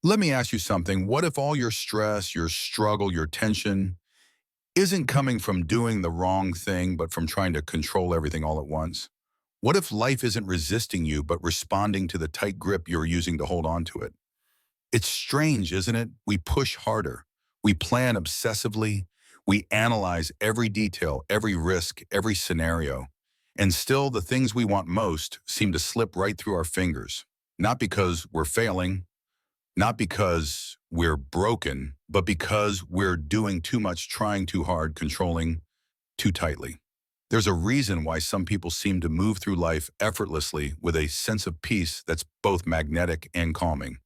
Let me ask you something. What if all your stress, your struggle, your tension isn't coming from doing the wrong thing, but from trying to control everything all at once? What if life isn't resisting you, but responding to the tight grip you're using to hold on to it? It's strange, isn't it? We push harder. We plan obsessively. We analyze every detail, every risk, every scenario. And still, the things we want most seem to slip right through our fingers. Not because we're failing, not because we're broken, but because we're doing too much, trying too hard, controlling too tightly. There's a reason why some people seem to move through life effortlessly with a sense of peace that's both magnetic and calming.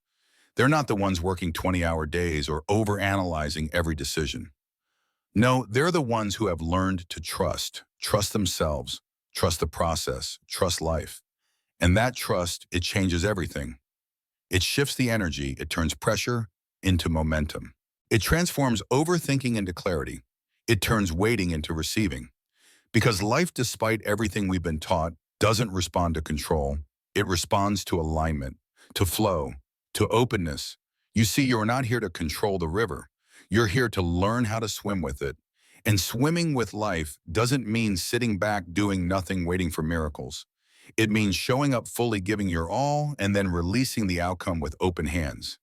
They're not the ones working 20-hour days or overanalyzing every decision. No, they're the ones who have learned to trust themselves, trust the process, trust life. And that trust, it changes everything. It shifts the energy, it turns pressure into momentum. It transforms overthinking into clarity. It turns waiting into receiving. Because life, despite everything we've been taught, doesn't respond to control. It responds to alignment, to flow, to openness. You see, you're not here to control the river. You're here to learn how to swim with it. And swimming with life doesn't mean sitting back doing nothing waiting for miracles. It means showing up fully, giving your all, and then releasing the outcome with open hands.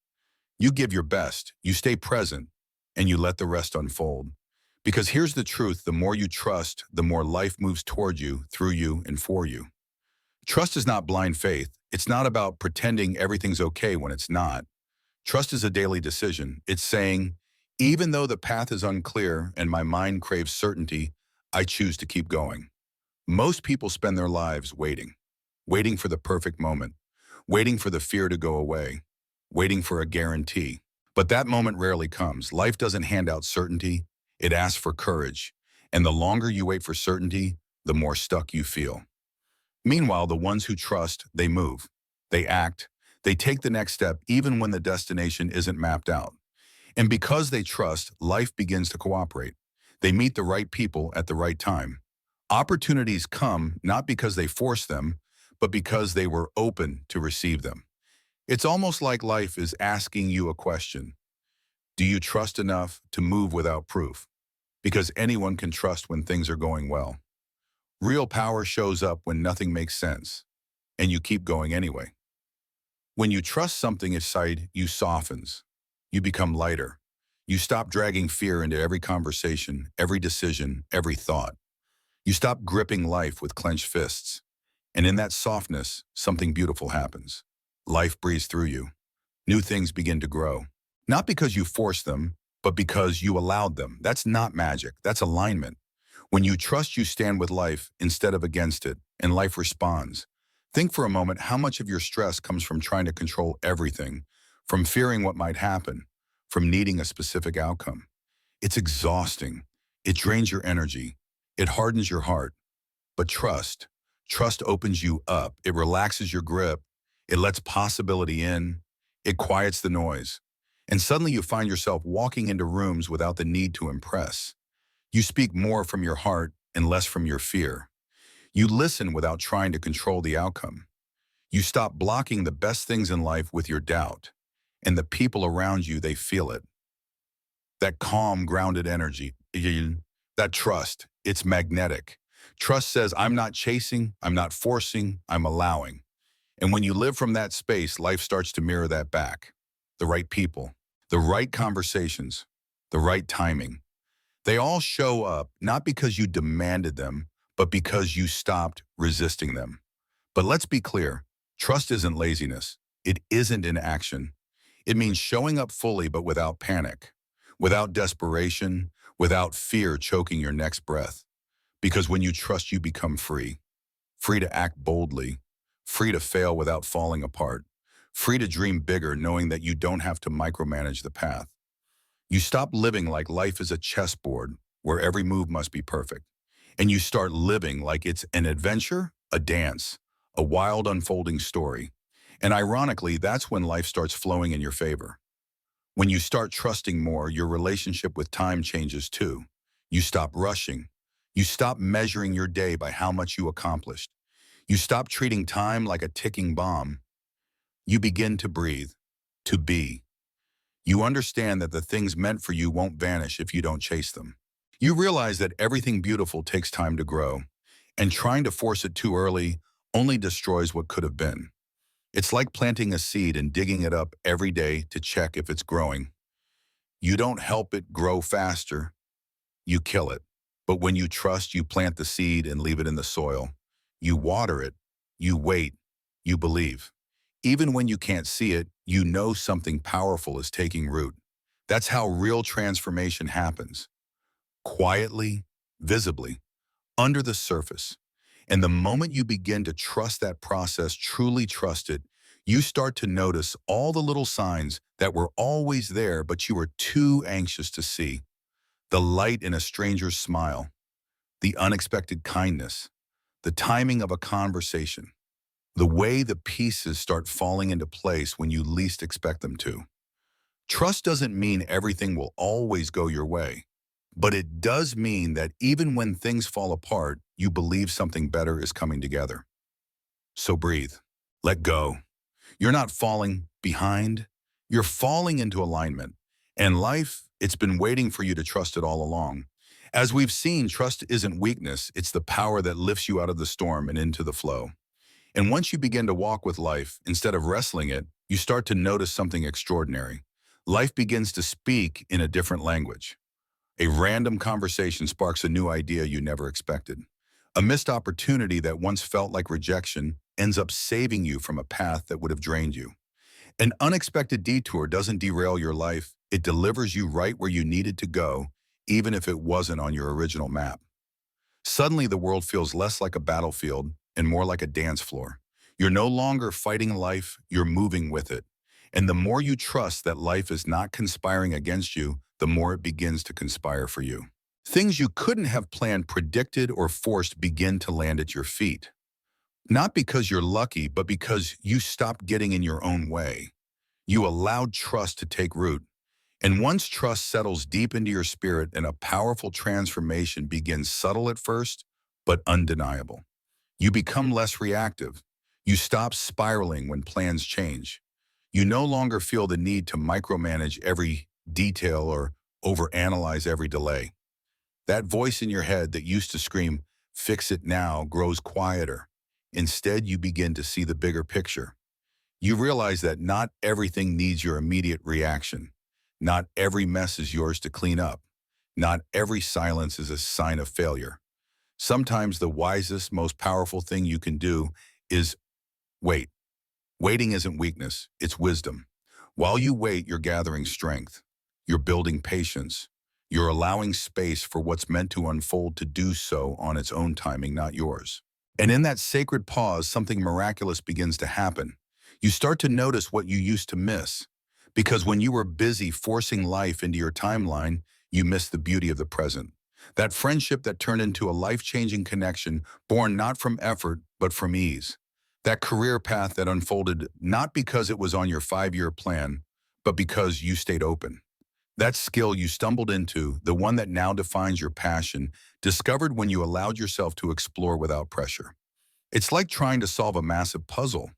You give your best, you stay present, and you let the rest unfold. Because here's the truth, the more you trust, the more life moves toward you, through you, and for you. Trust is not blind faith. It's not about pretending everything's okay when it's not. Trust is a daily decision. It's saying, even though the path is unclear and my mind craves certainty, I choose to keep going. Most people spend their lives waiting for the perfect moment, waiting for the fear to go away, waiting for a guarantee. But that moment rarely comes. Life doesn't hand out certainty, it asks for courage. And the longer you wait for certainty, the more stuck you feel. Meanwhile, the ones who trust, they move, they act, they take the next step even when the destination isn't mapped out. And because they trust, life begins to cooperate. They meet the right people at the right time. Opportunities come not because they force them, but because they were open to receive them. It's almost like life is asking you a question. Do you trust enough to move without proof? Because anyone can trust when things are going well. Real power shows up when nothing makes sense, and you keep going anyway. When you trust something inside you softens. You become lighter. You stop dragging fear into every conversation, every decision, every thought. You stop gripping life with clenched fists. And in that softness, something beautiful happens. Life breathes through you. New things begin to grow. Not because you forced them, but because you allowed them. That's not magic. That's alignment. When you trust, you stand with life instead of against it, and life responds. Think for a moment how much of your stress comes from trying to control everything, from fearing what might happen, from needing a specific outcome. It's exhausting. It drains your energy. It hardens your heart. But trust opens you up. It relaxes your grip. It lets possibility in. It quiets the noise. And suddenly you find yourself walking into rooms without the need to impress. You speak more from your heart and less from your fear. You listen without trying to control the outcome. You stop blocking the best things in life with your doubt. And the people around you, they feel it. That calm, grounded energy, that trust, it's magnetic. Trust says, I'm not chasing, I'm not forcing, I'm allowing. And when you live from that space, life starts to mirror that back. The right people, the right conversations, the right timing. They all show up not because you demanded them, but because you stopped resisting them. But let's be clear, trust isn't laziness. It isn't inaction. It means showing up fully but without panic, without desperation, without fear choking your next breath. Because when you trust, you become free. Free to act boldly, free to fail without falling apart, free to dream bigger knowing that you don't have to micromanage the path. You stop living like life is a chessboard where every move must be perfect. And you start living like it's an adventure, a dance, a wild unfolding story. And ironically, that's when life starts flowing in your favor. When you start trusting more, your relationship with time changes too. You stop rushing. You stop measuring your day by how much you accomplished. You stop treating time like a ticking bomb. You begin to breathe, to be. You understand that the things meant for you won't vanish if you don't chase them. You realize that everything beautiful takes time to grow, and trying to force it too early only destroys what could have been. It's like planting a seed and digging it up every day to check if it's growing. You don't help it grow faster, you kill it. But when you trust, you plant the seed and leave it in the soil. You water it, you wait, you believe. Even when you can't see it, you know something powerful is taking root. That's how real transformation happens. Quietly, visibly, under the surface. And the moment you begin to trust that process, truly trust it, you start to notice all the little signs that were always there but you were too anxious to see. The light in a stranger's smile, the unexpected kindness, the timing of a conversation, the way the pieces start falling into place when you least expect them to. Trust doesn't mean everything will always go your way, but it does mean that even when things fall apart, you believe something better is coming together. So breathe. Let go. You're not falling behind. You're falling into alignment. And life, it's been waiting for you to trust it all along. As we've seen, trust isn't weakness. It's the power that lifts you out of the storm and into the flow. And once you begin to walk with life, instead of wrestling it, you start to notice something extraordinary. Life begins to speak in a different language. A random conversation sparks a new idea you never expected. A missed opportunity that once felt like rejection ends up saving you from a path that would have drained you. An unexpected detour doesn't derail your life, it delivers you right where you needed to go, even if it wasn't on your original map. Suddenly the world feels less like a battlefield and more like a dance floor. You're no longer fighting life, you're moving with it. And the more you trust that life is not conspiring against you, the more it begins to conspire for you. Things you couldn't have planned, predicted, or forced begin to land at your feet. Not because you're lucky, but because you stopped getting in your own way. You allowed trust to take root. And once trust settles deep into your spirit and a powerful transformation begins, subtle at first, but undeniable. You become less reactive. You stop spiraling when plans change. You no longer feel the need to micromanage every detail or overanalyze every delay. That voice in your head that used to scream, "Fix it now," grows quieter. Instead, you begin to see the bigger picture. You realize that not everything needs your immediate reaction. Not every mess is yours to clean up. Not every silence is a sign of failure. Sometimes the wisest, most powerful thing you can do is wait. Waiting isn't weakness, it's wisdom. While you wait, you're gathering strength. You're building patience. You're allowing space for what's meant to unfold to do so on its own timing, not yours. And in that sacred pause, something miraculous begins to happen. You start to notice what you used to miss. Because when you were busy forcing life into your timeline, you missed the beauty of the present. That friendship that turned into a life-changing connection born not from effort, but from ease. That career path that unfolded not because it was on your 5-year plan, but because you stayed open. That skill you stumbled into, the one that now defines your passion, discovered when you allowed yourself to explore without pressure. It's like trying to solve a massive puzzle.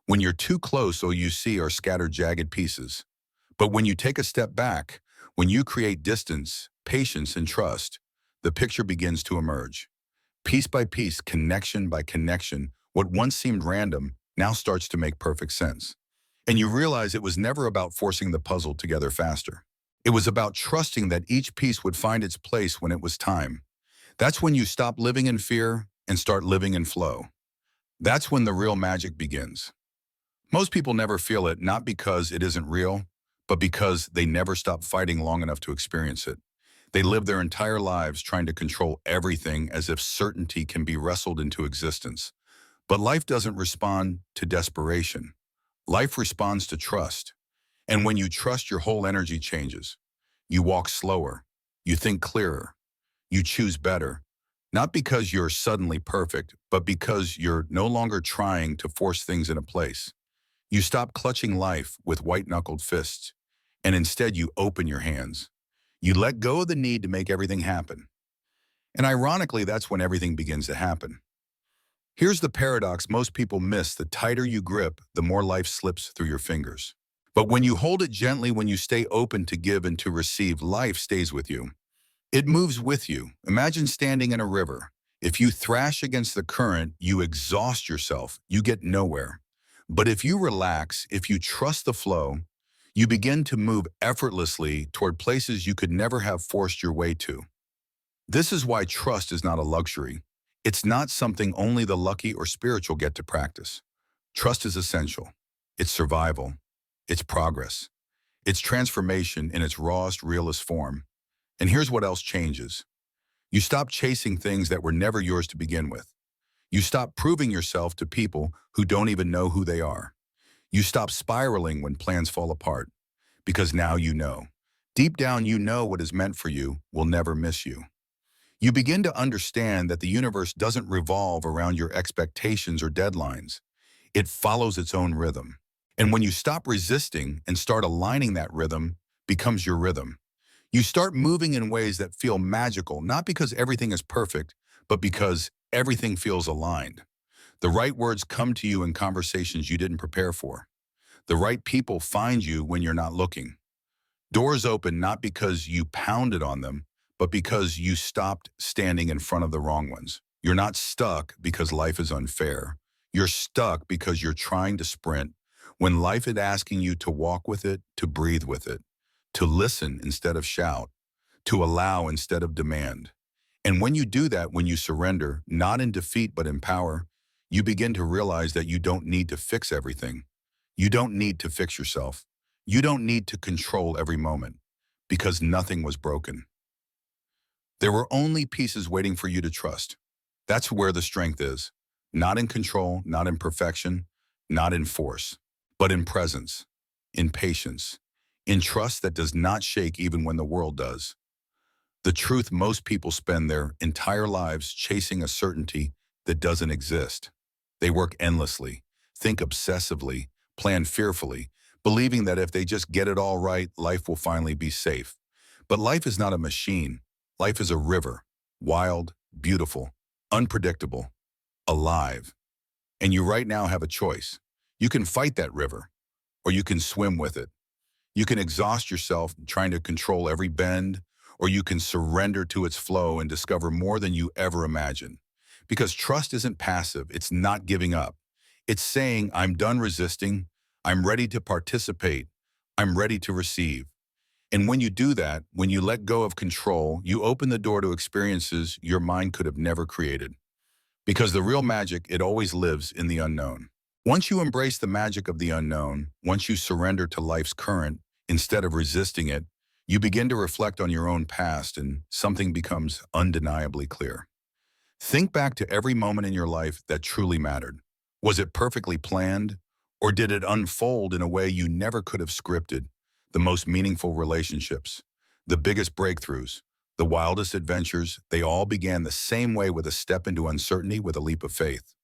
When you're too close, all you see are scattered, jagged pieces. But when you take a step back, when you create distance, patience, and trust, the picture begins to emerge. Piece by piece, connection by connection, what once seemed random now starts to make perfect sense. And you realize it was never about forcing the puzzle together faster. It was about trusting that each piece would find its place when it was time. That's when you stop living in fear and start living in flow. That's when the real magic begins. Most people never feel it, not because it isn't real, but because they never stop fighting long enough to experience it. They live their entire lives trying to control everything as if certainty can be wrestled into existence. But life doesn't respond to desperation. Life responds to trust. And when you trust, your whole energy changes. You walk slower. You think clearer. You choose better. Not because you're suddenly perfect, but because you're no longer trying to force things into place. You stop clutching life with white-knuckled fists, and instead you open your hands. You let go of the need to make everything happen. And ironically, that's when everything begins to happen. Here's the paradox most people miss: the tighter you grip, the more life slips through your fingers. But when you hold it gently, when you stay open to give and to receive, life stays with you. It moves with you. Imagine standing in a river. If you thrash against the current, you exhaust yourself. You get nowhere. But if you relax, if you trust the flow, you begin to move effortlessly toward places you could never have forced your way to. This is why trust is not a luxury. It's not something only the lucky or spiritual get to practice. Trust is essential. It's survival. It's progress. It's transformation in its rawest, realest form. And here's what else changes. You stop chasing things that were never yours to begin with. You stop proving yourself to people who don't even know who they are. You stop spiraling when plans fall apart, because now you know. Deep down, you know what is meant for you will never miss you. You begin to understand that the universe doesn't revolve around your expectations or deadlines. It follows its own rhythm. And when you stop resisting and start aligning, that rhythm becomes your rhythm. You start moving in ways that feel magical, not because everything is perfect, but because everything feels aligned. The right words come to you in conversations you didn't prepare for. The right people find you when you're not looking. Doors open not because you pounded on them, but because you stopped standing in front of the wrong ones. You're not stuck because life is unfair. You're stuck because you're trying to sprint when life is asking you to walk with it, to breathe with it, to listen instead of shout, to allow instead of demand. And when you do that, when you surrender, not in defeat but in power, you begin to realize that you don't need to fix everything. You don't need to fix yourself. You don't need to control every moment, because nothing was broken. There were only pieces waiting for you to trust. That's where the strength is. Not in control, not in perfection, not in force, but in presence, in patience, in trust that does not shake even when the world does. The truth, most people spend their entire lives chasing a certainty that doesn't exist. They work endlessly, think obsessively, plan fearfully, believing that if they just get it all right, life will finally be safe. But life is not a machine. Life is a river, wild, beautiful, unpredictable, alive. And you right now have a choice. You can fight that river, or you can swim with it. You can exhaust yourself trying to control every bend, or you can surrender to its flow and discover more than you ever imagined. Because trust isn't passive, it's not giving up. It's saying, I'm done resisting, I'm ready to participate, I'm ready to receive. And when you do that, when you let go of control, you open the door to experiences your mind could have never created. Because the real magic, it always lives in the unknown. Once you embrace the magic of the unknown, once you surrender to life's current, instead of resisting it, you begin to reflect on your own past and something becomes undeniably clear. Think back to every moment in your life that truly mattered. Was it perfectly planned? Or did it unfold in a way you never could have scripted? The most meaningful relationships, the biggest breakthroughs, the wildest adventures, they all began the same way, with a step into uncertainty, with a leap of faith.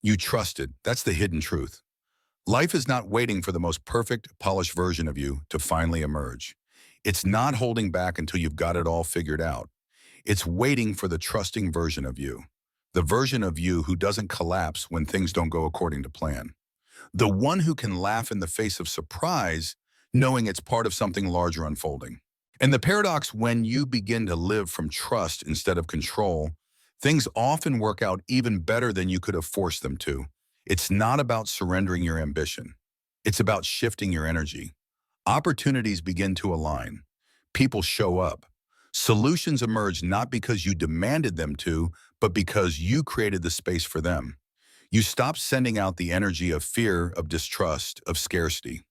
You trusted. That's the hidden truth. Life is not waiting for the most perfect, polished version of you to finally emerge. It's not holding back until you've got it all figured out. It's waiting for the trusting version of you. The version of you who doesn't collapse when things don't go according to plan. The one who can laugh in the face of surprise, knowing it's part of something larger unfolding. And the paradox, when you begin to live from trust instead of control, things often work out even better than you could have forced them to. It's not about surrendering your ambition. It's about shifting your energy. Opportunities begin to align. People show up. Solutions emerge not because you demanded them to, but because you created the space for them. You stop sending out the energy of fear, of distrust, of scarcity.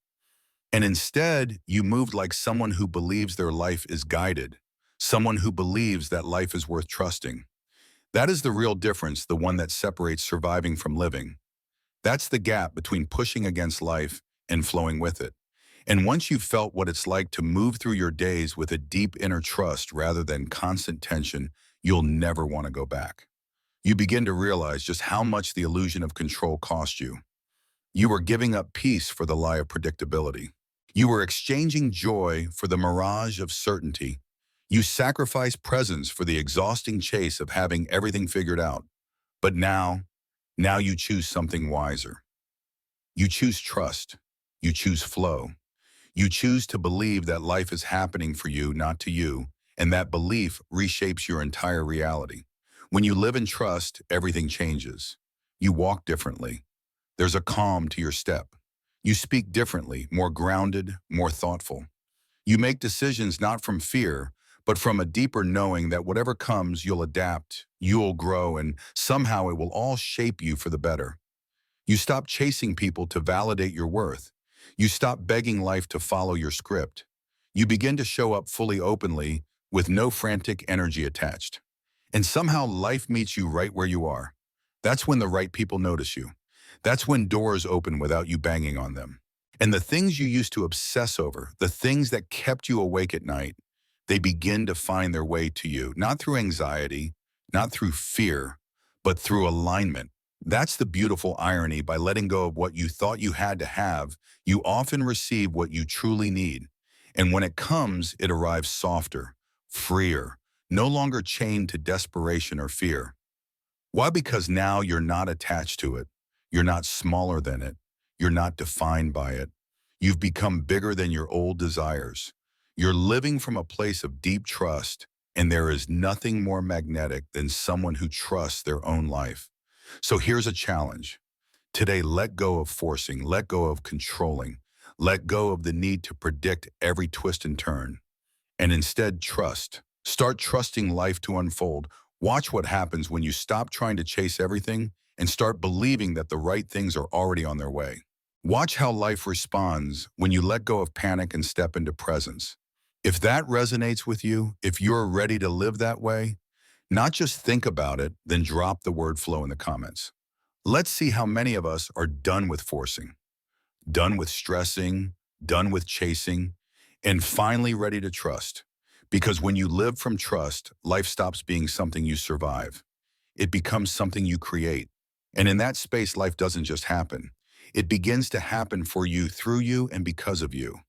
And instead, you moved like someone who believes their life is guided, someone who believes that life is worth trusting. That is the real difference, the one that separates surviving from living. That's the gap between pushing against life and flowing with it. And once you've felt what it's like to move through your days with a deep inner trust rather than constant tension, you'll never want to go back. You begin to realize just how much the illusion of control cost you. You were giving up peace for the lie of predictability. You were exchanging joy for the mirage of certainty. You sacrificed presence for the exhausting chase of having everything figured out. But now you choose something wiser. You choose trust. You choose flow. You choose to believe that life is happening for you, not to you, and that belief reshapes your entire reality. When you live in trust, everything changes. You walk differently. There's a calm to your step. You speak differently, more grounded, more thoughtful. You make decisions not from fear, but from a deeper knowing that whatever comes, you'll adapt, you'll grow, and somehow it will all shape you for the better. You stop chasing people to validate your worth. You stop begging life to follow your script. You begin to show up fully openly with no frantic energy attached. And somehow life meets you right where you are. That's when the right people notice you. That's when doors open without you banging on them. And the things you used to obsess over, the things that kept you awake at night, they begin to find their way to you, not through anxiety, not through fear, but through alignment. That's the beautiful irony. By letting go of what you thought you had to have, you often receive what you truly need. And when it comes, it arrives softer, freer, no longer chained to desperation or fear. Why? Because now you're not attached to it. You're not smaller than it. You're not defined by it. You've become bigger than your old desires. You're living from a place of deep trust, and there is nothing more magnetic than someone who trusts their own life. So here's a challenge. Today, let go of forcing, let go of controlling, let go of the need to predict every twist and turn, and instead trust. Start trusting life to unfold. Watch what happens when you stop trying to chase everything and start believing that the right things are already on their way. Watch how life responds when you let go of panic and step into presence. If that resonates with you, if you're ready to live that way, not just think about it, then drop the word flow in the comments. Let's see how many of us are done with forcing, done with stressing, done with chasing, and finally ready to trust. Because when you live from trust, life stops being something you survive. It becomes something you create. And in that space, life doesn't just happen. It begins to happen for you, through you, and because of you.